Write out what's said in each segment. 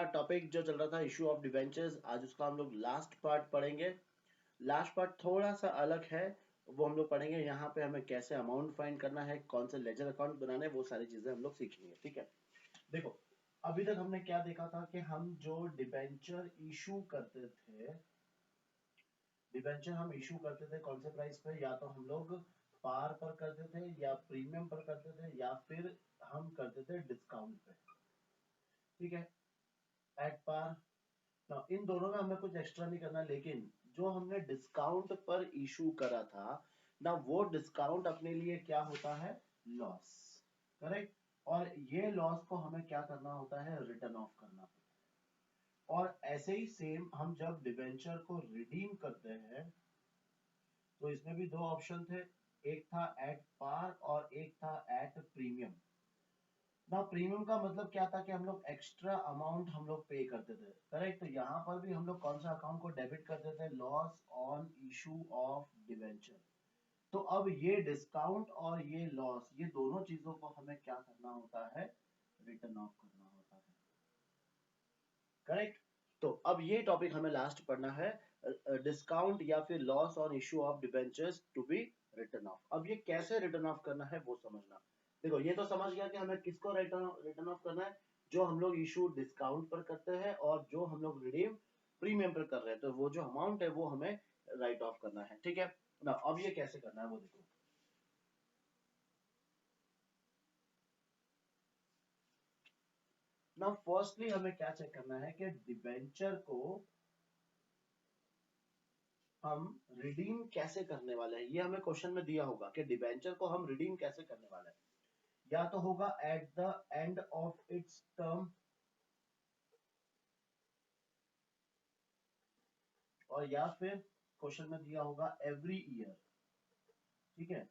Topic जो चल रहा था इशू ऑफ डिबेंचर्स, आज उसका हम लोग लास्ट पार्ट पढ़ेंगे। लास्ट पार्ट थोड़ा सा अलग है, वो हम लोग पढ़ेंगे। यहाँ पे हमें कैसे अमाउंट फाइंड करना है, कौन से लेजर अकाउंट बनाने, वो सारी चीजें हम लोग सीखेंगे। ठीक है, देखो अभी तक हमने क्या देखा था कि हम जो डिबेंचर इशू करते थे, डिबेंचर हम इशू करते थे कौन से प्राइस पे, या तो हम लोग पार पर करते थे या प्रीमियम पर करते थे या फिर हम करते थे डिस्काउंट पे। ठीक है, एट पार। ना इन दोनों में हमें कुछ एक्स्ट्रा नहीं करना, लेकिन जो हमने डिस्काउंट पर इशू करा था ना, वो डिस्काउंट अपने लिए क्या होता है, लॉस। करेक्ट। और ये लॉस को हमें क्या करना होता है, रिटर्न ऑफ करना होता है। और ऐसे ही सेम हम जब डिबेंचर को रिडीम करते हैं तो इसमें भी दो ऑप्शन थे, एक था एट पार और एक था एट प्रीमियम। ना प्रीमियम का मतलब क्या था कि हम लोग एक्स्ट्रा अमाउंट हम लोग पे करते थे। करेक्ट। तो यहाँ पर भी हम लोग कौन सा अकाउंट को डेबिट करते थे, loss on issue of debenture. तो अब ये डिस्काउंट और ये लॉस, ये दोनों चीजों को हमें क्या करना होता है, रिटर्न ऑफ करना होता है। करेक्ट। तो अब ये टॉपिक हमें लास्ट पढ़ना है, डिस्काउंट या फिर loss on issue of debentures to be written off. अब ये कैसे रिटर्न ऑफ करना है वो समझना। देखो ये तो समझ गया कि हमें किसको रिटर्न ऑफ करना है, जो हम लोग इशू डिस्काउंट पर करते हैं और जो हम लोग रिडीम प्रीमियम पर कर रहे हैं, तो वो जो अमाउंट है वो हमें राइट ऑफ करना है। ठीक है ना, अब ये कैसे करना है वो देखो। ना फर्स्टली हमें क्या चेक करना है कि डिबेंचर को हम रिडीम कैसे करने वाले हैं। ये हमें क्वेश्चन में दिया होगा कि डिबेंचर को हम रिडीम कैसे करने वाले हैं। या तो होगा at the end of its term, और या फिर क्वेश्चन में दिया होगा एवरी ईयर। ठीक है,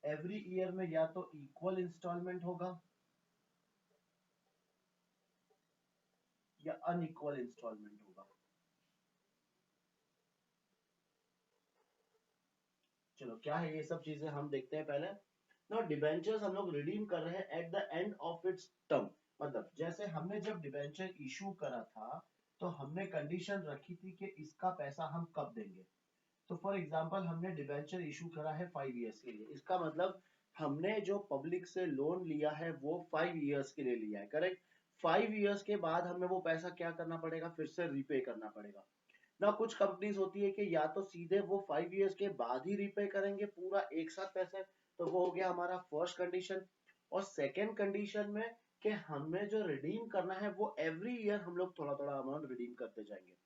एवरी ईयर में या तो इक्वल इंस्टॉलमेंट होगा या अनइक्वल इंस्टॉलमेंट होगा। चलो क्या है ये सब चीजें हम देखते हैं पहले ना। डिबेंचर्स हम लोग रिडीम कर रहे हैं at the end of its term. मतलब जैसे हमने जब डिबेंचर इशू करा था तो हमने कंडीशन रखी थी कि इसका पैसा हम कब देंगे। तो फॉर एग्जांपल हमने डिबेंचर इशू करा है 5 इयर्स के लिए, इसका मतलब हमने जो पब्लिक से लोन लिया है वो 5 इयर्स के लिए लिया है। करेक्ट। 5 इयर्स के बाद हमें वो पैसा क्या करना पड़ेगा, फिर से रीपे करना पड़ेगा ना। कुछ कंपनीज होती है कि या तो सीधे वो 5 इयर्स के बाद ही रीपे करेंगे पूरा एक साथ पैसे, तो वो हो गया हमारा फर्स्ट कंडीशन। और सेकेंड कंडीशन में कि हमें जो रिडीम करना है वो एवरी ईयर हम लोग थोड़ा थोड़ा अमाउंट रिडीम करते जाएंगे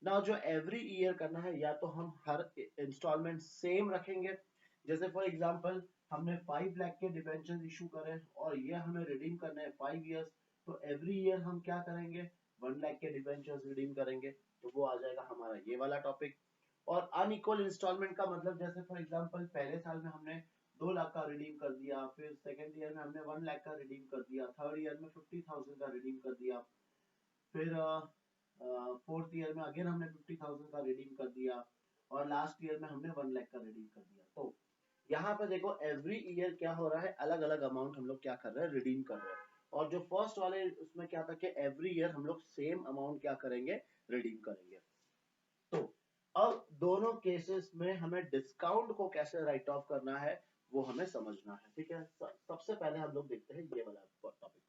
ना। जो एवरी ईयर करना है या तो हम हर इंस्टॉलमेंट सेम रखेंगे, जैसे फॉर एग्जांपल हमने 5 लाख के डिबेंचर इशू करे और ये हमें रिडीम करने हैं 5 इयर्स, तो एवरी ईयर हम क्या करेंगे, 1 लाख के डिबेंचर्स रिडीम करेंगे। तो वो आ जाएगा हमारा ये वाला टॉपिक। और अनइक्वल इंस्टॉलमेंट का मतलब जैसे फॉर एग्जांपल पहले साल में हमने 2 लाख का रिडीम कर दिया, फिर सेकेंड ईयर में हमने 1 लाख का रिडीम कर दिया, थर्ड ईयर में 50,000 का रिडीम कर दिया, फिर फोर्थ ईयर में अगेन हमने 50,000 का रिडीम कर दिया, और लास्ट ईयर में हमने 1 लाख का रिडीम कर दिया। तो यहाँ पे देखो एवरी ईयर क्या हो रहा है, अलग अलग अमाउंट हम लोग क्या कर रहे हैं, रिडीम कर रहे हैं। और जो फर्स्ट वाले उसमें क्या था कि एवरी ईयर हम लोग सेम अमाउंट क्या करेंगे, रिडीम करेंगे। तो अब दोनों केसेस में हमें डिस्काउंट को कैसे राइट ऑफ करना है वो हमें समझना है। ठीक है, सबसे पहले हम लोग देखते हैं ये वाला टॉपिक।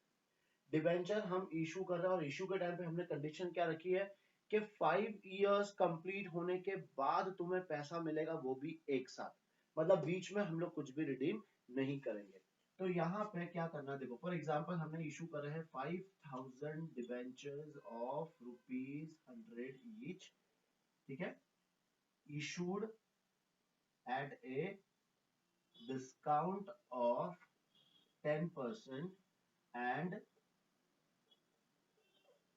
डिबेंचर हम इशू कर रहे हैं और इशू के टाइम पे हमने कंडीशन क्या रखी है कि 5 इयर्स कंप्लीट होने के बाद तुम्हें पैसा मिलेगा, वो भी एक साथ। मतलब बीच में हम लोग कुछ भी रिडीम नहीं करेंगे। तो यहाँ पे क्या करना है, देखो फॉर एग्जांपल हमने इशू कर रहे हैं 5,000 डिबेंचर्स ऑफ ₹100 ईच। ठीक है, issued at a discount of 10% and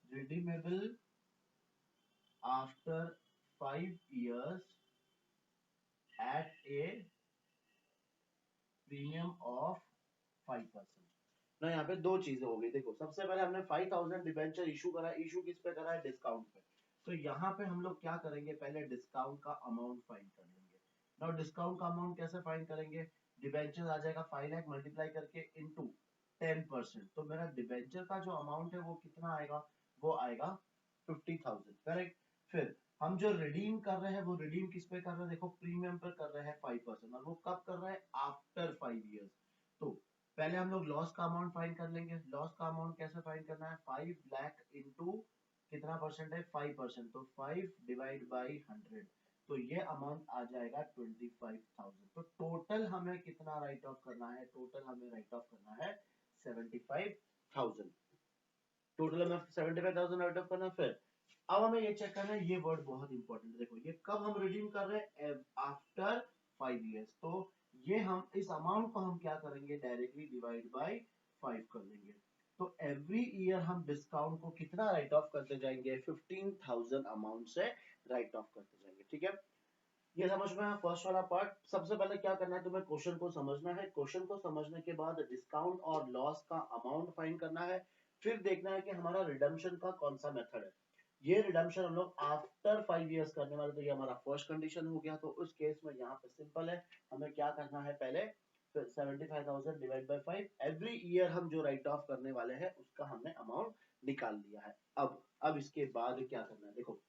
redeemable after 5 years at a premium of 5%। ना यहाँ पे दो चीजें हो गई। देखो सबसे पहले हमने 5,000 डिबेंचर इशू करा, इशू किस पे करा है, डिस्काउंट पे। तो यहाँ पे हम लोग क्या करेंगे, पहले डिस्काउंट का अमाउंट फाइंड कर लेंगे। ना डिस्काउंट का अमाउंट कैसे फाइंड करेंगे, डिबेंचर आ जाएगा 5 लाख मल्टीप्लाई करके इनटू 10%। तो मेरा डिबेंचर का जो अमाउंट है वो कितना आएगा, वो आएगा 50,000, करेक्ट। फिर हम जो रिडीम कर रहे हैं वो रिडीम किस पे कर रहे हैं, देखो प्रीमियम पर कर रहे हैं 5%, और वो कब कर रहे हैं, आफ्टर 5 इयर्स। तो पहले हम लोग लॉस का अमाउंट फाइंड कर लेंगे। लॉस का अमाउंट कैसे फाइंड करना है, 5 लाख इंटू कितना परसेंट है, 5%, तो 5 डिवाइड बाई 100, तो ये अमाउंट आ जाएगा 25,000। तो टोटल हमें कितना राइट ऑफ करना है, टोटल हमें राइट ऑफ करना है 75,000। टोटल हमें 75,000 राइट ऑफ करना है। फिर अब हमें ये चेक करना है, ये वर्ड बहुत इंपॉर्टेंट है, देखो ये कब हम रिडीम कर रहे हैं, आफ्टर 5 इयर्स। तो ये हम इस अमाउंट को हम क्या करेंगे, डायरेक्टली डिवाइड बाय 5 कर देंगे। तो एवरी ईयर हम डिस्काउंट को कितना राइट ऑफ करते जाएंगे, 15,000 अमाउंट से राइट ऑफ करते जाएंगे, ठीक है। ये समझ में आया फर्स्ट वाला पार्ट। सबसे पहले क्या करना है, तुम्हें क्वेश्चन को समझना है। क्वेश्चन को समझने के बाद डिस्काउंट और लॉस का अमाउंट फाइंड करना है। फिर देखना है कि हमारा रिडम्पशन का कौन सा मेथड है। ये रिडम्पशन हम लोग आफ्टर 5 इयर्स करने वाले, तो ये हमारा फर्स्ट कंडीशन हो गया। तो उस केस में यहाँ पे सिंपल है, हमें क्या करना है, पहले 75,000 डिवाइड बाई 5, एवरी ईयर हम जो राइट ऑफ करने वाले हैं उसका हमने अमाउंट निकाल लिया है। अब इसके बाद क्या करना है, देखो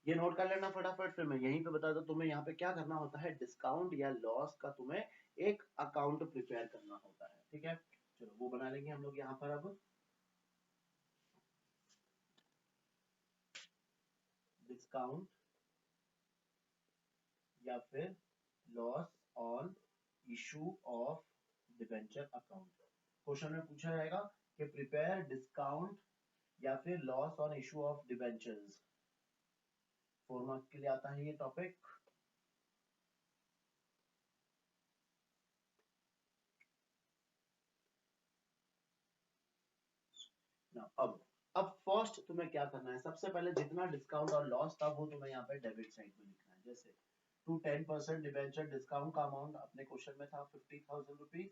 ये नोट कर लेना फटाफट, फिर मैं यहीं पे बता दूं तुम्हें यहाँ पे क्या करना होता है, डिस्काउंट या लॉस का तुम्हें एक अकाउंट प्रिपेयर करना होता है, ठीक है। चलो वो बना लेंगे हम लोग यहाँ पर। अब डिस्काउंट या फिर loss on issue of debenture account. Question में पूछा जाएगा कि प्रिपेयर डिस्काउंट या फिर loss on issue of debentures. 4 marks के लिए आता है ये टॉपिक ना। अब फर्स्ट तुम्हें क्या करना है, सबसे पहले जितना डिस्काउंट और लॉस था वो तुम्हें यहाँ पे डेबिट साइड में लिखना है। जैसे टू 10% डिबेंचर डिस्काउंट का अमाउंट अपने क्वेश्चन में था 50,000 रुपीज,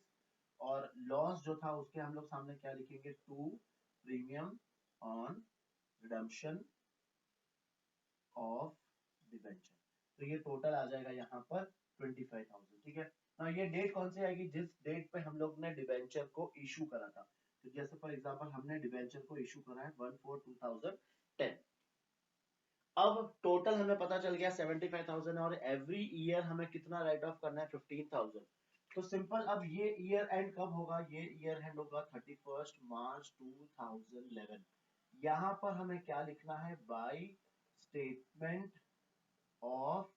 और लॉस जो था उसके हम लोग सामने क्या लिखेंगे, to premium on redemption of debenture. तो ये टोटल आ जाएगा यहाँ पर 25,000, ठीक है ना। ये डेट कौन सी आएगी, जिस डेट पे हम लोग ने डिबेंचर को इशू करा था। तो जैसे फॉर एग्जांपल हमने डिबेंचर को इशू करा है 1/4/2010। अब टोटल हमें पता चल गया 75,000, और एवरी ईयर हमें कितना राइट ऑफ करना है, 15,000। तो सिंपल, अब ये ईयर एंड कब होगा, ये ईयर एंड होगा 31 मार्च 2011। यहाँ पर हमें क्या लिखना है, bye statement of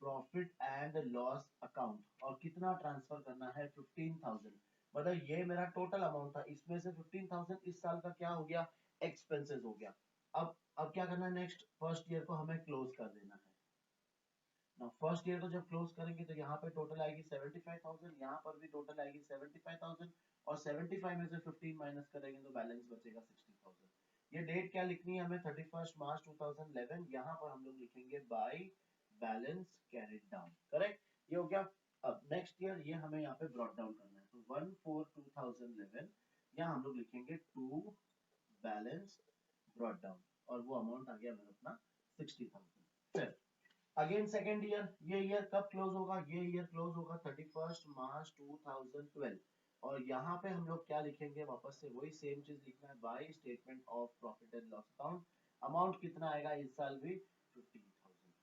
profit and loss account, और कितना ट्रांसफर करना है, 15,000। मतलब ये मेरा टोटल अमाउंट था, इसमें से 15,000 इस साल का क्या हो गया, एक्सपेंसेस हो गया। अब क्या करना है, नेक्स्ट फर्स्ट ईयर को हमें क्लोज कर देना है ना। फर्स्ट ईयर को जब क्लोज करेंगे तो यहाँ पे टोटल आएगी 75,000, यहाँ पर भी टोटल आएगी 75,000, और 75 में से 15 माइनस करेंगे तो बैलेंस बचेगा 60,000। ये डेट क्या लिखनी है हमें, 31 मार्च 2011। यहाँ पर हम लोग लिखेंगे bye balance carried down, correct, ये हो गया। अब नेक्स्ट ईयर ये हमें यहाँ पे ब्रॉट डाउन करना है, तो 1/4/2011 यहाँ हम लोग लिखेंगे टू बैलेंस ब्रॉट डाउन, और वो अमाउंट आ गया मेरा अपना 60,000। फिर अगेन सेकेंड ईयर, ये ईयर कब क्लोज होगा, ये ईयर क्लोज होगा 31 मार्च 2012, और यहाँ पे हम लोग क्या लिखेंगे, वापस से वही सेम चीज लिखना है, bye statement of profit and loss account. Amount कितना आएगा इस साल भी, 15,000।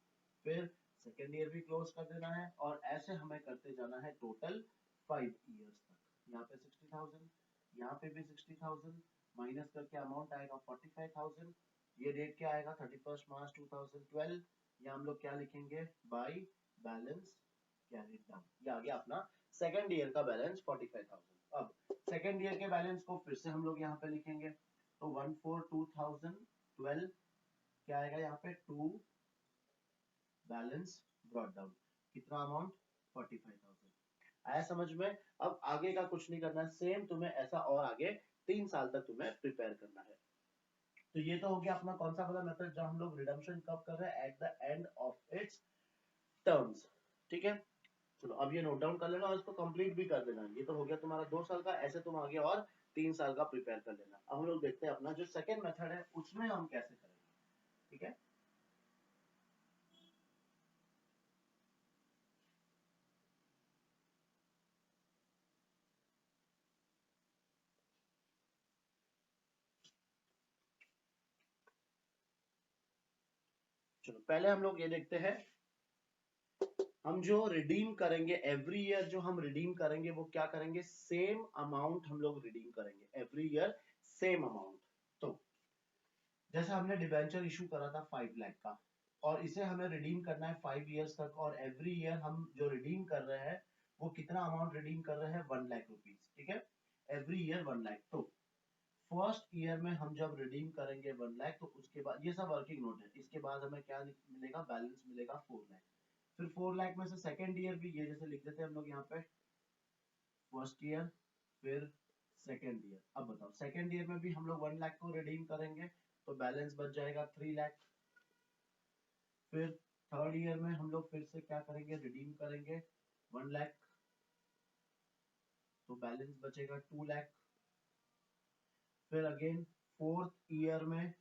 फिर सेकेंड ईयर भी क्लोज कर देना है, और ऐसे हमें करते जाना है टोटल 5 इयर्स तक। यहाँ पे 60,000, यहाँ पे भी 60,000, माइनस करके अमाउंट आएगा 45,000। ये डेट क्या आएगा, 31 मार्च 2012। ये हम लोग क्या लिखेंगे, बाय बैलेंस कैरिड डाउन। ये आ गया अपना सेकेंड ईयर का बैलेंस 45,000। अब सेकेंड ईयर के बैलेंस को फिर से हम लोग यहाँ पे लिखेंगे, तो 1/4/2012 क्या आएगा यहाँ पे, टू बैलेंस ब्रॉट डाउन, कितना अमाउंट, 45,000। आया समझ में। अब आगे का कुछ नहीं करना है, सेम तुम्हें ऐसा और आगे 3 साल तक तुम्हें प्रिपेयर करना है। तो ये तो हो गया अपना कौन सा वाला मेथड, जब हम लोग रिडम्पशन कब कर रहे हैं, at the end of its terms, ठीक है। चलो अब ये नोट डाउन कर लेना, और इसको कंप्लीट भी कर देना। ये तो हो गया तुम्हारा 2 साल का, ऐसे तुम आगे और 3 साल का प्रिपेयर कर लेना। अब हम लोग देखते हैं अपना जो सेकेंड मेथड है उसमें हम कैसे करेंगे, ठीक है। चलो पहले हम लोग ये देखते हैं, हम जो रिडीम करेंगे एवरी ईयर, जो हम रिडीम करेंगे वो क्या करेंगे, सेम अमाउंट हम लोग रिडीम करेंगे एवरी ईयर, सेम अमाउंट। तो जैसे हमने डिबेंचर इशू करा था 5 लाख का, और इसे हमें रिडीम करना है 5 इयर्स तक, और एवरी ईयर हम जो रिडीम कर रहे हैं वो कितना अमाउंट रिडीम कर रहे हैं, 1 लाख रुपीज, ठीक है, एवरी ईयर 1 लाख। तो फर्स्ट ईयर में हम जब रिडीम करेंगे 1 लाख, तो उसके बाद ये सब वर्किंग नोट है, इसके बाद हमें क्या मिलेगा, बैलेंस मिलेगा 4 लाख। फिर 4 लाख में से सेकेंड ईयर भी ये जैसे लिख देते हैं हम लोग यहाँ पे, फर्स्ट ईयर फिर सेकेंड ईयर। अब बताओ सेकेंड ईयर में भी हम लोग 1 लाख को रिडीम करेंगे तो बैलेंस बच जाएगा 3 लाख। फिर थर्ड ईयर में हम लोग फिर से क्या करेंगे, रिडीम करेंगे 1 लाख, तो बैलेंस बचेगा 2 लाख। फिर अगेन फोर्थ ईयर में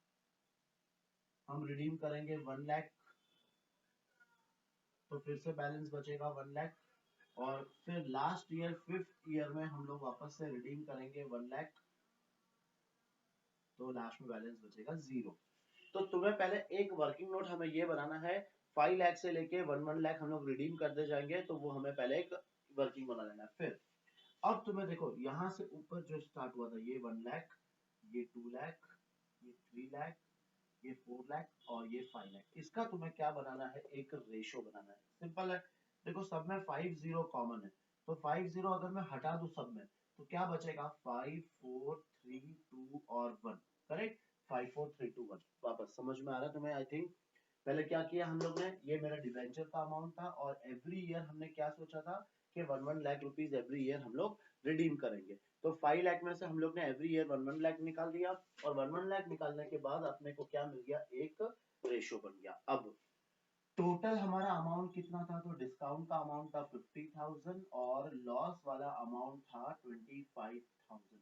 हम रिडीम करेंगे 1 लाख, तो फिर से बैलेंस बचेगा 1 लाख। और फिर लास्ट ईयर फिफ्थ ईयर में हम लोग वापस से रिडीम करेंगे 1 लाख, तो लास्ट में बैलेंस बचेगा 0। तो तुम्हें पहले एक वर्किंग नोट हमें ये बनाना है, 5 लाख से लेके 1 लाख हम लोग रिडीम करते जाएंगे, तो वो हमें पहले एक वर्किंग बना लेना है। फिर अब तुम्हें देखो यहाँ से ऊपर जो स्टार्ट हुआ था, ये 1 लाख, ये 2 लाख, ये 3 लाख, ये 4 लाख और ये 5 लाख, इसका तुम्हें क्या बनाना है, एक रेशो बनाना है। सिंपल है, देखो सब में 5 0 कॉमन है, तो 5 0 अगर मैं हटा दूं सब में, तो क्या बचेगा, 5 4 3 2 और 1, करेक्ट, 5 4 3 2 1। वापस समझ में आ रहा है तुम्हें, आई थिंक। पहले क्या किया हम लोग ने, ये मेरा डिवेंचर का अमाउंट था, और एवरी ईयर हमने क्या सोचा था कि 1 लाख रुपीज एवरी ईयर हम लोग रिडीम करेंगे। तो 5 लाख में से हम लोग ने एवरी ईयर 1 लाख निकाल दिया, और 1 लाख निकालने के बाद अपने को क्या मिल गया, एक रेशो बन गया। अब टोटल हमारा अमाउंट कितना था, तो डिस्काउंट का अमाउंट था 50,000 और लॉस वाला अमाउंट था 25,000।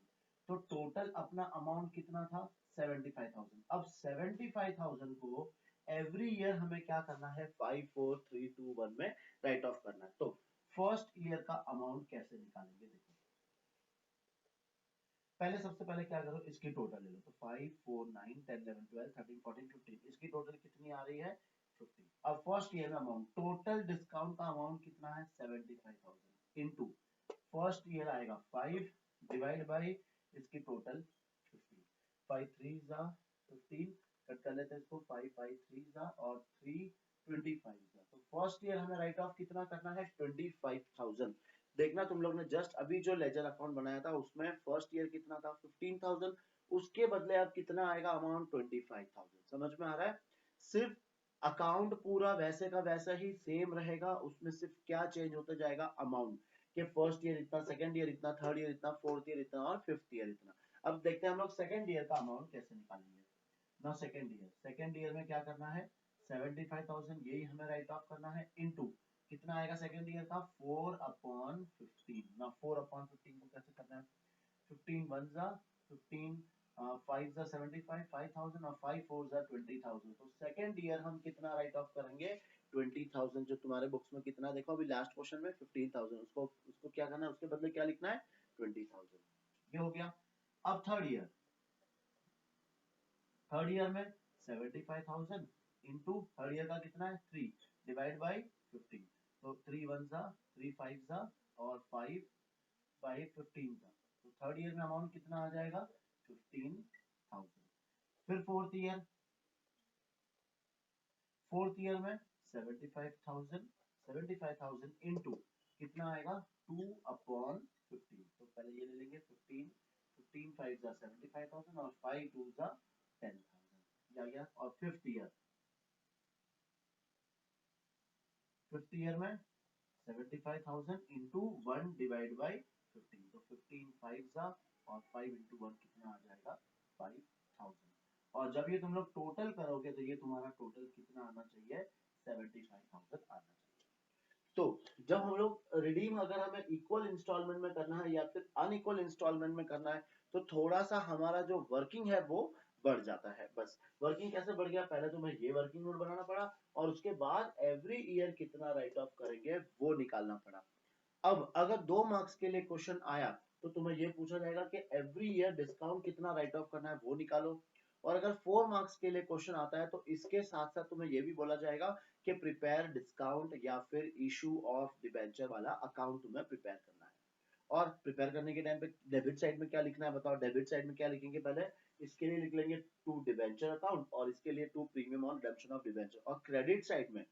तो टोटल अपना अमाउंट कितना था, 75,000। अब 75,000 को एवरी ईयर हमें क्या करना है, 5 4 3 2 1 में राइट ऑफ करना है। तो फर्स्ट ईयर का अमाउंट कैसे निकालेंगे, देखो पहले सबसे पहले क्या करो, इसकी टोटल ले लो, तो 5 4 9 10 11 12 13 14 15, इसकी टोटल कितनी आ रही है, 50। अब फर्स्ट ईयर में अमाउंट, टोटल डिस्काउंट का अमाउंट कितना है, 75,000 इनटू फर्स्ट ईयर आएगा 5 डिवाइड बाय इसकी टोटल 50। 5 3 जा 15, कट कर लेते हैं इसको, 5 5 3 जा और 3 25 जा। तो फर्स्ट ईयर हमें राइट ऑफ कितना करना है, 25,000। देखना तुम लोग ने जस्ट अभी जो लेजर अकाउंट बनाया था उसमें फर्स्ट ईयर कितना था, 15,000, उसके बदले अब कितना आएगा अमाउंट, 25,000। समझ में आ रहा है, सिर्फ अकाउंट पूरा वैसे का वैसा ही सेम रहेगा, उसमें सिर्फ क्या चेंज होता जाएगा, अमाउंट, कि फर्स्ट ईयर इतना, सेकंड ईयर इतना, थर्ड ईयर इतना, फोर्थ ईयर इतना और फिफ्थ ईयर इतना। अब देखते हैं हम लोग सेकंड ईयर का अमाउंट कैसे निकालेंगे। ना सेकंड ईयर में क्या करना है, 75,000 यही हमें राइट ऑफ करना है, इनटू कितना आएगा सेकंड ईयर का, 4/15। ना 4/15 को कैसे करना है, 15 1 जा 15, 5 जा 75 5,000 और 5 4 जा 20,000। तो सेकंड ईयर हम कितना राइट ऑफ करेंगे, 20,000। जो तुम्हारे बुक्स में कितना देखो अभी लास्ट क्वेश्चन में 15,000, उसको उसको क्या करना है, उसके बदले क्या लिखना है, 20,000। ये हो गया। अब थर्ड ईयर में 75,000 इनटू थर्ड ईयर का कितना है, 3 डिवाइड बाय 15। तो 3 1 जा 3 5 जा और 5 बाय 15 जा। तो थर्ड ईयर में अमाउंट कितना आ जाएगा, 15,000। फिर फोर्थ ईयर में 75,000 इनटू कितना आएगा, 2/15। तो पहले ये ले लेंगे 15, 15 5 जा 75,000 और 5 2 जा 10,000 जा गया। और फिफ्थ ईयर में 75,000 इंटू 1 डिवाइड बाई 15। तो 15 5 जा और 5 इंटू 1 कितना आ जाएगा, 5,000। और जब ये तुम लोग टोटल करोगे तो ये तुम्हारा टोटल कितना आना चाहिए, 75,000 आना चाहिए। तो जब हम लोग रिडीम अगर हमें इक्वल इंस्टॉलमेंट में करना है या फिर अनइक्वल इंस्टॉलमेंट में करना है, तो थोड़ा सा हमारा जो वर्किंग है वो बढ़ जाता है। बस वर्किंग कैसे बढ़ गया, पहले तो मैं ये वर्किंग नोट बनाना पड़ा, और उसके बाद एवरी ईयर कितना राइट ऑफ करेंगे वो निकालना पड़ा। अब अगर 2 मार्क्स के लिए क्वेश्चन आया तो तुम्हें ये पूछा जाएगा कि एवरी ईयर डिस्काउंट कितना राइट ऑफ करना है वो निकालो, और अगर 4 मार्क्स के लिए क्वेश्चन आता है तो इसके साथ साथ तुम्हें ये भी बोला जाएगा कि प्रिपेयर डिस्काउंट या फिर इशू ऑफ डिबेंचर वाला अकाउंट तुम्हें प्रिपेयर करना है। और प्रिपेयर करने के टाइम पे डेबिट साइड में क्या लिखना है बताओ। डेबिट साइड में क्या लिखेंगे पहले, इसके लिए लिख लेंगे टू डिबेंचर अकाउंट और इसके लिए to premium on redemption of debenture. और क्रेडिट साइड में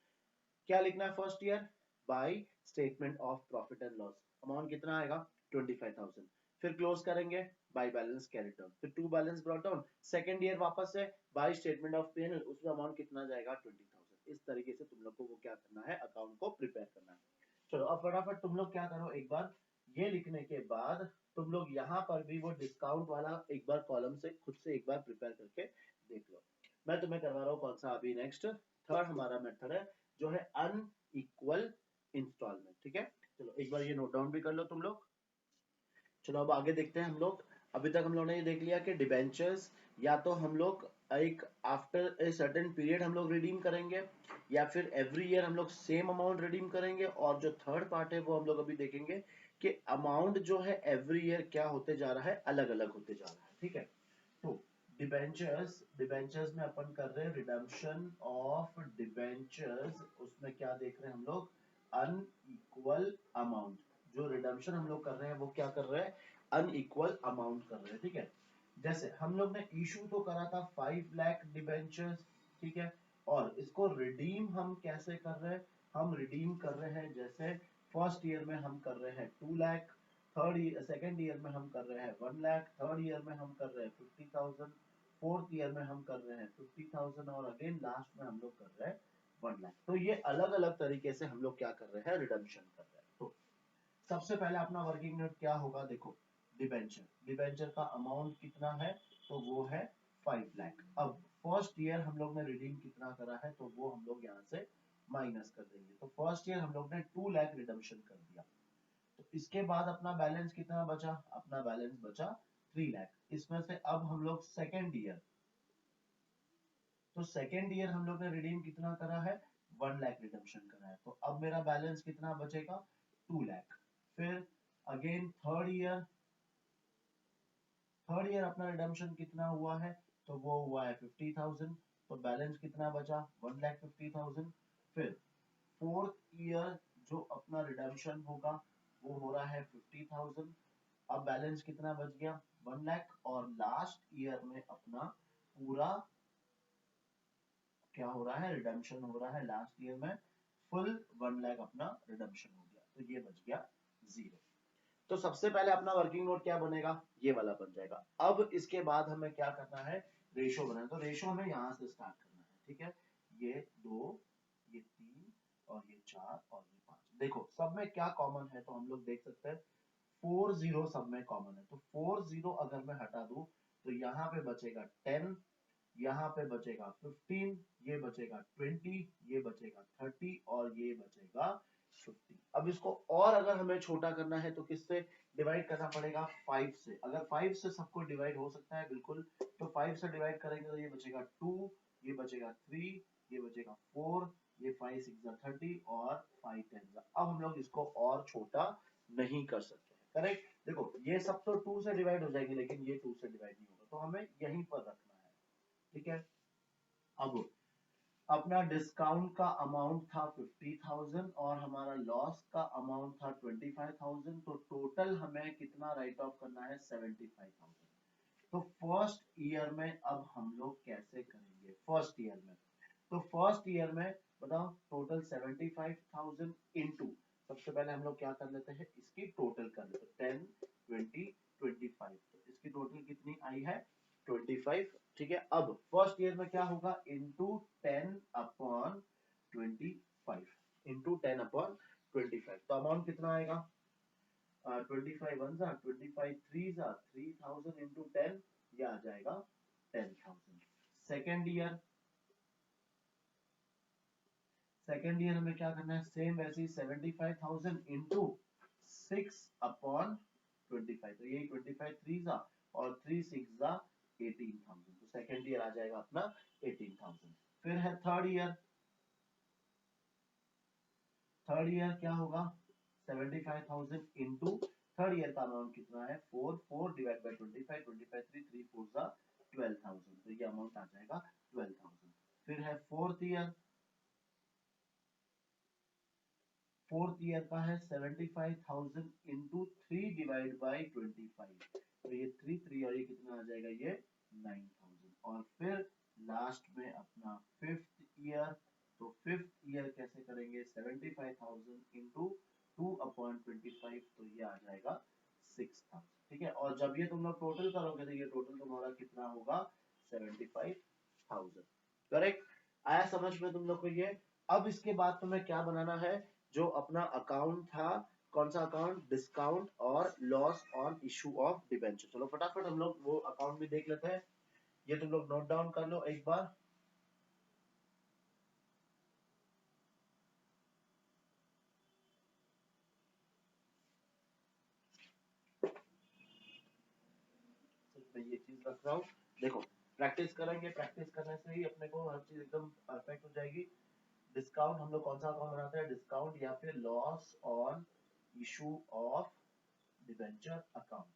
क्या लिखना है, first year by statement of profit and loss, amount कितना आएगा 25,000। फिर क्लोज करेंगे बाय बैलेंस कैरिड डाउन, फिर to balance brought down, second year वापस से by statement of P and L, उसमें अमाउंट कितना जाएगा 20,000। इस तरीके से तुम लोग को वो क्या करना है, अकाउंट को प्रिपेयर करना है। चलो अब फटाफट तुम लोग क्या करो, एक बार ये लिखने के बाद तुम लोग यहाँ पर भी वो डिस्काउंट वाला एक बार कॉलम से खुद से एक बार प्रिपेयर करके देख लो। मैं तुम्हें करवा रहा हूँ कौन सा अभी नेक्स्ट थर्ड हमारा मेथड है जो है अनइक्वल इंस्टॉलमेंट। ठीक है, चलो एक बार ये नोट डाउन भी कर लो तुम लोग। चलो अब आगे देखते हैं हम लोग। अभी तक हम लोगों ने ये देख लिया कि डिबेंचर्स या तो हम लोग एक आफ्टर ए सर्टेन पीरियड हम लोग रिडीम करेंगे या फिर एवरी ईयर हम लोग सेम अमाउंट रिडीम करेंगे। और जो थर्ड पार्ट है वो हम लोग अभी देखेंगे कि अमाउंट जो है एवरी ईयर क्या होते जा रहा है, अलग अलग होते जा रहा है। ठीक है, तो डिबेंचर्स डिबेंचर्स में अपन कर रहे हैं रिडम्पशन ऑफ डिबेंचर्स, उसमें क्या देख रहे हैं हम लोग, अनइक्वल अमाउंट। जो रिडम्पशन हम लोग कर रहे हैं वो क्या कर रहे हैं, अनइक्वल अमाउंट कर रहे हैं। ठीक है, जैसे हम लोग ने इशू तो करा था 5 लाख डिबेंचर्स। ठीक है, और इसको रिडीम हम कैसे कर रहे हैं, हम रिडीम कर रहे हैं जैसे फर्स्ट ईयर में हम कर रहे हैं 2 लाख, सेकेंड ईयर में हम कर रहे हैं 1 लाख, थर्ड ईयर में हम कर रहे हैं 50,000, फोर्थ ईयर में हम कर रहे हैं 50,000 और अगेन लास्ट में हम लोग कर रहे हैं 1 लाख। तो ये अलग अलग तरीके से हम लोग क्या कर रहे हैं, रिडम्पशन कर रहे हैं। तो सबसे पहले अपना वर्किंग नोट क्या होगा, देखो डिबेंचर, डिबेंचर का अमाउंट कितना है तो वो है 5 लाख। अब फर्स्ट ईयर हम लोग ने रिडीम कितना करा है तो वो हम लोग यहाँ से माइनस कर देंगे। तो फर्स्ट ईयर हम लोग ने 2 लाख रिडम्पशन कर दिया। तो इसके बाद अपना बैलेंस कितना बचा, अपना बैलेंस बचा 3 लाख। इसमें से अब हम लोग सेकेंड ईयर, तो सेकेंड ईयर हम लोग ने रिडीम कितना करा है, 1 लाख रिडम्पशन करा है। तो अब मेरा बैलेंस कितना बचेगा 2 लाख। फिर अगेन थर्ड ईयर अपना रिडम्पशन कितना हुआ है तो वो हुआ है 50,000। तो बैलेंस कितना बचा 1,50,000। फिर फोर्थ ईयर जो अपना रिडम्पशन होगा वो हो रहा है 50,000। अब बैलेंस कितना बच गया 1 लाख। और लास्ट ईयर में अपना पूरा क्या हो रहा है, रिडम्पशन हो रहा है लास्ट ईयर में फुल 1 लाख अपना रिडम्पशन हो गया। तो ये बच गया 0। तो सबसे पहले अपना वर्किंग नोट क्या बनेगा, ये वाला बन जाएगा। अब इसके बाद हमें क्या करना है, रेशो बनाना। तो रेशो हमें यहाँ से स्टार्ट करना है। ठीक है, ये 2, ये 3 और ये 4 और ये 5। देखो सब में क्या कॉमन है तो हम लोग देख सकते हैं 4 0 सब में कॉमन है। तो 4 0 अगर मैं हटा दूं तो यहाँ पे बचेगा 10, यहाँ पे बचेगा 15, ये बचेगा 20, ये बचेगा 30 और ये बचेगा 50। अब इसको और अगर हमें छोटा करना है तो किससे डिवाइड करना पड़ेगा, 5 से। अगर 5 से सबको डिवाइड हो सकता है बिल्कुल, तो 5 से डिवाइड करेंगे तो ये बचेगा 2, ये बचेगा 3, ये बचेगा 4, ये 5 6 30 और 5 10। अब हम लोग इसको और छोटा नहीं कर सकते, करेक्ट। देखो ये सब तो 2 से डिवाइड हो जाएंगे लेकिन ये 2 से डिवाइड नहीं होगा, तो हमें यहीं पर रखना है। ठीक है, अब अपना डिस्काउंट का अमाउंट था 50,000 और हमारा लॉस का अमाउंट था 25,000। तो टोटल हमें कितना राइट ऑफ करना है 75,000। तो फर्स्ट ईयर में अब हम लोग कैसे करेंगे, फर्स्ट ईयर में, तो फर्स्ट ईयर में बताओ टोटल 75,000 इनटू, सबसे पहले हम लोग क्या कर लेते हैं, इसकी टोटल कर लेते हैं 10 20 25। तो इसकी टोटल कितनी आई है 25। ठीक है, अब फर्स्ट ईयर में क्या होगा, इंटू 10 अपॉन 25, इंटू 10 अपॉन 25। तो अमाउंट कितना आएगा 25 वन जा 25 थ्री जा 3000 इंटू 10, ये आ जाएगा 10,000। सेकेंड ईयर, सेकेंड ईयर हमें क्या करना है, सेम वैसे ही 75,000 इंटू 6 अपॉन 25। तो यही 25 थ्री जा और 3 6 जा 18,000। तो सेकेंड ईयर आ जाएगा अपना 18,000। फिर है थर्ड ईयर, थर्ड ईयर क्या होगा 75,000 इंटू थर्ड ईयर का अमाउंट कितना है 4 4 डिवाइड बाय 25 25 3 3 4 जा 12,000, तो ये अमाउंट आ जाएगा 12,000। फिर है फोर्थ ईयर का है 75,000 इंटू 3 डिवाइड बाई 25, तो ये 3 और ये कितना आ जाएगा, ये 9,000। और फिर लास्ट में अपना फिफ्थ ईयर, तो फिफ्थ ईयर कैसे करेंगे, 75,000 इंटू 2/25, तो ये आ जाएगा 6,000। ठीक है, और जब ये तुम लोग टोटल करोगे तो ये टोटल तुम्हारा कितना होगा, 75,000। करेक्ट, आया समझ में तुम लोग को ये। अब इसके बाद तुम्हें क्या बनाना है, जो अपना अकाउंट था, कौन सा अकाउंट, डिस्काउंट और loss on issue of debenture. चलो फटाफट हम लोग वो अकाउंट भी देख लेते हैं, ये तुम लोग नोट डाउन कर लो एक बार। मैं ये चीज रख रहा हूँ, देखो प्रैक्टिस करेंगे, प्रैक्टिस करने से ही अपने को हर चीज एकदम परफेक्ट हो जाएगी। डिस्काउंट हम लोग कौन सा अकाउंट बनाते हैं, डिस्काउंट या फिर loss on issue of debenture account.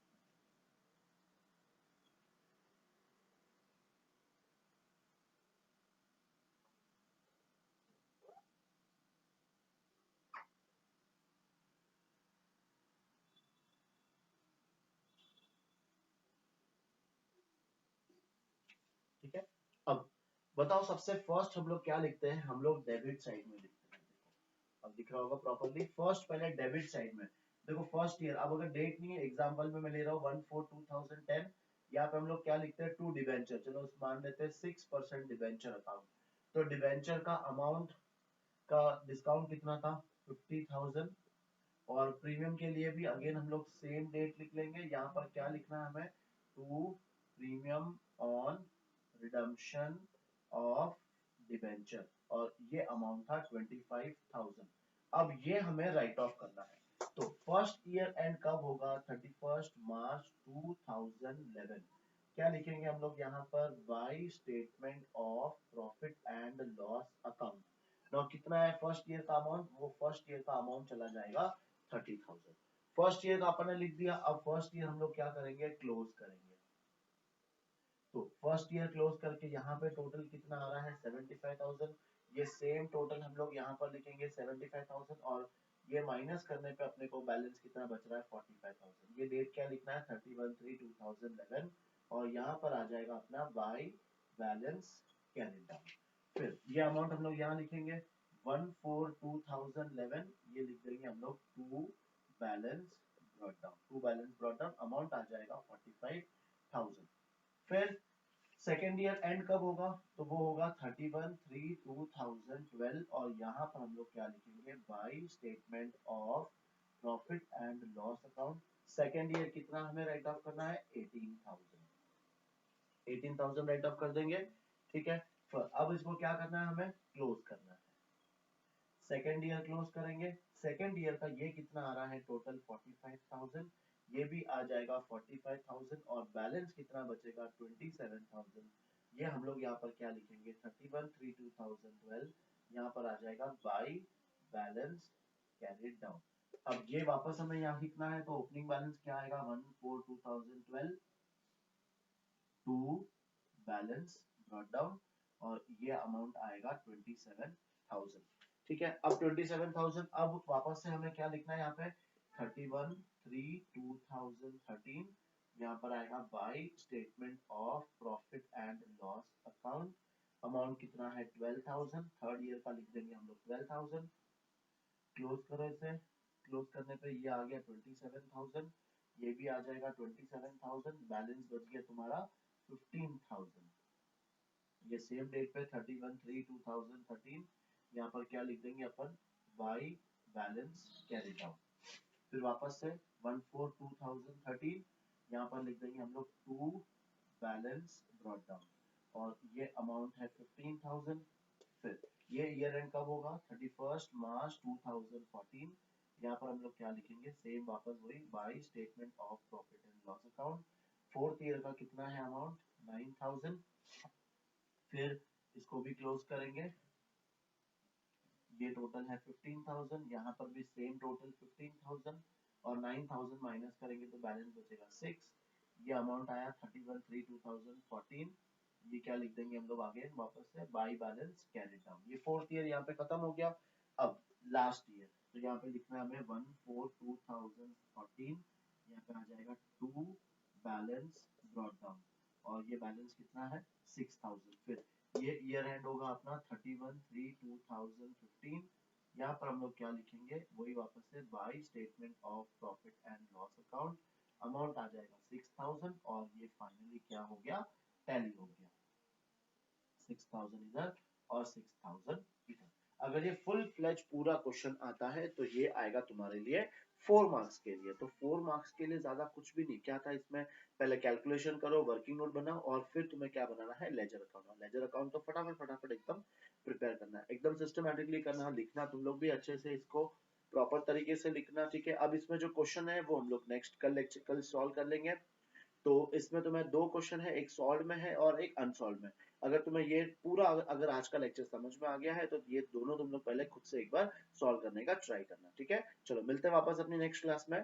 ठीक है, अब बताओ सबसे फर्स्ट हम लोग क्या लिखते हैं, हम लोग डेबिट साइड में लिखते हैं। देखो अब दिख रहा होगा प्रॉपर्ली, फर्स्ट पहले डेबिट साइड में देखो फर्स्ट ईयर। अब अगर डेट नहीं है, एग्जांपल में मैं ले रहा हूँ 1/4/2010, यहाँ पे हम लोग क्या लिखते हैं, टू डिबेंचर, चलो मान लेते हैं 6% डिबेंचर अकाउंट। तो डिबेंचर का अमाउंट का डिस्काउंट कितना था, 50,000। और प्रीमियम के लिए भी अगेन हम लोग सेम डेट लिख लेंगे, यहाँ पर क्या लिखना है हमें, to premium on redemption of debenture, और ये अमाउंट था 25,000। अब ये हमें राइट ऑफ करना है, तो फर्स्ट ईयर एंड कब होगा, 31 मार्च 2011। क्या लिखेंगे हम लोग यहाँ पर, by statement of profit and loss account. Now कितना है फर्स्ट ईयर का अमाउंट, वो फर्स्ट ईयर का अमाउंट चला जाएगा 30,000। फर्स्ट ईयर का अपन ने लिख दिया, अब फर्स्ट ईयर हम लोग क्या करेंगे, क्लोज करेंगे। तो फर्स्ट ईयर क्लोज करके यहाँ पे टोटल कितना आ रहा है, 75,000। ये सेम टोटल हम लोग यहाँ पर लिखेंगे 75,000, और ये माइनस करने पे अपने को बैलेंस कितना बच रहा है, 45,000। ये डेट क्या लिखना है, 31/3/2011, और यहाँ पर आ जाएगा अपना बाई बैलेंस कैरिड डाउन। फिर ये अमाउंट हम लोग यहाँ लिखेंगे 1/4/2011, ये लिख देंगे हम लोग to balance brought down amount आ जाएगा 45,000। फिर सेकेंड ईयर एंड कब होगा, तो वो होगा 31/3/2012, और यहाँ पर हम लोग क्या लिखेंगे, by statement of profit and loss account. Second year कितना हमें राइट ऑफ करना है, 18,000। 18,000 राइट ऑफ कर देंगे। ठीक है, फिर अब इसको क्या करना है, हमें क्लोज करना है। सेकेंड ईयर क्लोज करेंगे, सेकेंड ईयर का ये कितना आ रहा है, टोटल 45,000, ये भी आ जाएगा 45,000, और बैलेंस कितना बचेगा, 27,000। ये हम लोग यहाँ पर क्या लिखेंगे, 31/3/2012, यहाँ पर आ जाएगा बाई बैलेंस कैरिड डाउन। अब ये वापस हमें यहाँ लिखना है, तो ओपनिंग बैलेंस क्या आएगा, 1/4/2012 टू बैलेंस ब्रॉट डाउन, और ये अमाउंट आएगा 27,000। ठीक है, अब 27,000, अब वापस से हमें क्या लिखना है यहाँ पे, 31/3/2013, यहाँ पर आएगा by statement of profit and loss account. Amount कितना है, 12,000। थर्ड ईयर का लिख देंगे हम लोग 12,000। क्लोज करो इसे, क्लोज करने पे ये आ गया 27,000, ये भी आ जाएगा 27,000, बैलेंस बच गया तुम्हारा 15,000। ये सेम डेट पे 31/3/2013, यहाँ पर क्या लिख देंगे अपन, बाई बैलेंस कैरिड आउट। फिर वापस से 1/4/2013, यहाँ पर लिख देंगे हम लोग टू बैलेंस ब्रॉट डाउन, और ये अमाउंट है 15,000। फिर ये ईयर एंड कब होगा, 31 मार्च 2014, यहाँ पर हम लोग क्या लिखेंगे, सेम वापस वही, by statement of profit and loss account. Fourth year का कितना है अमाउंट, 9,000। फिर इसको भी क्लोज करेंगे, ये टोटल है 15,000, यहाँ पर भी सेम टोटल 15,000, और 9,000 माइनस करेंगे तो बैलेंस बचेगा 6। ये अमाउंट आया 31/3/2014। ये क्या लिख देंगे हम लोग आगे वापस से, बाई बैलेंस कैरी डाउन। ये 4th ईयर यहाँ पे खत्म हो गया। अब लास्ट ईयर, तो यहाँ पे लिखना है हमें 1/4/2014, यहाँ पे आ जाएगा 2 बैलेंस ब्रॉट डाउन, और ये बैलेंस कितना है 6000। फिर ये ईयर एंड होगा अपना 31/3/2015। यहाँ पर हम लोग क्या लिखेंगे, वही वापस से by statement of profit and loss account, amount आ जाएगा 6000, और ये फाइनली क्या हो गया, टैली हो गया, 6000 इधर और 6000 इधर। अगर ये फुल फ्लेज पूरा क्वेश्चन आता है तो ये आएगा तुम्हारे लिए 4 मार्क्स के लिए। तो 4 मार्क्स के लिए ज्यादा कुछ भी नहीं, क्या था इसमें, पहले कैलकुलेशन करो, वर्किंग नोट बनाओ, और फिर तुम्हें क्या बनाना है, लेजर अकाउंट। लेजर अकाउंट तो फटाफट फटाफट एकदम प्रिपेयर करना है, एकदम सिस्टमैटिकली करना है, लिखना तुम लोग भी अच्छे से इसको प्रॉपर तरीके से लिखना, ठीक है। अब इसमें जो क्वेश्चन है वो हम लोग नेक्स्ट कल सॉल्व कर लेंगे। तो इसमें तुम्हें 2 क्वेश्चन है, एक सॉल्व में है और एक अनसॉल्व में। अगर तुम्हें ये पूरा अगर आज का लेक्चर समझ में आ गया है तो ये दोनों तुम लोग पहले खुद से एक बार सॉल्व करने का ट्राई करना, ठीक है। चलो मिलते हैं वापस अपनी नेक्स्ट क्लास में।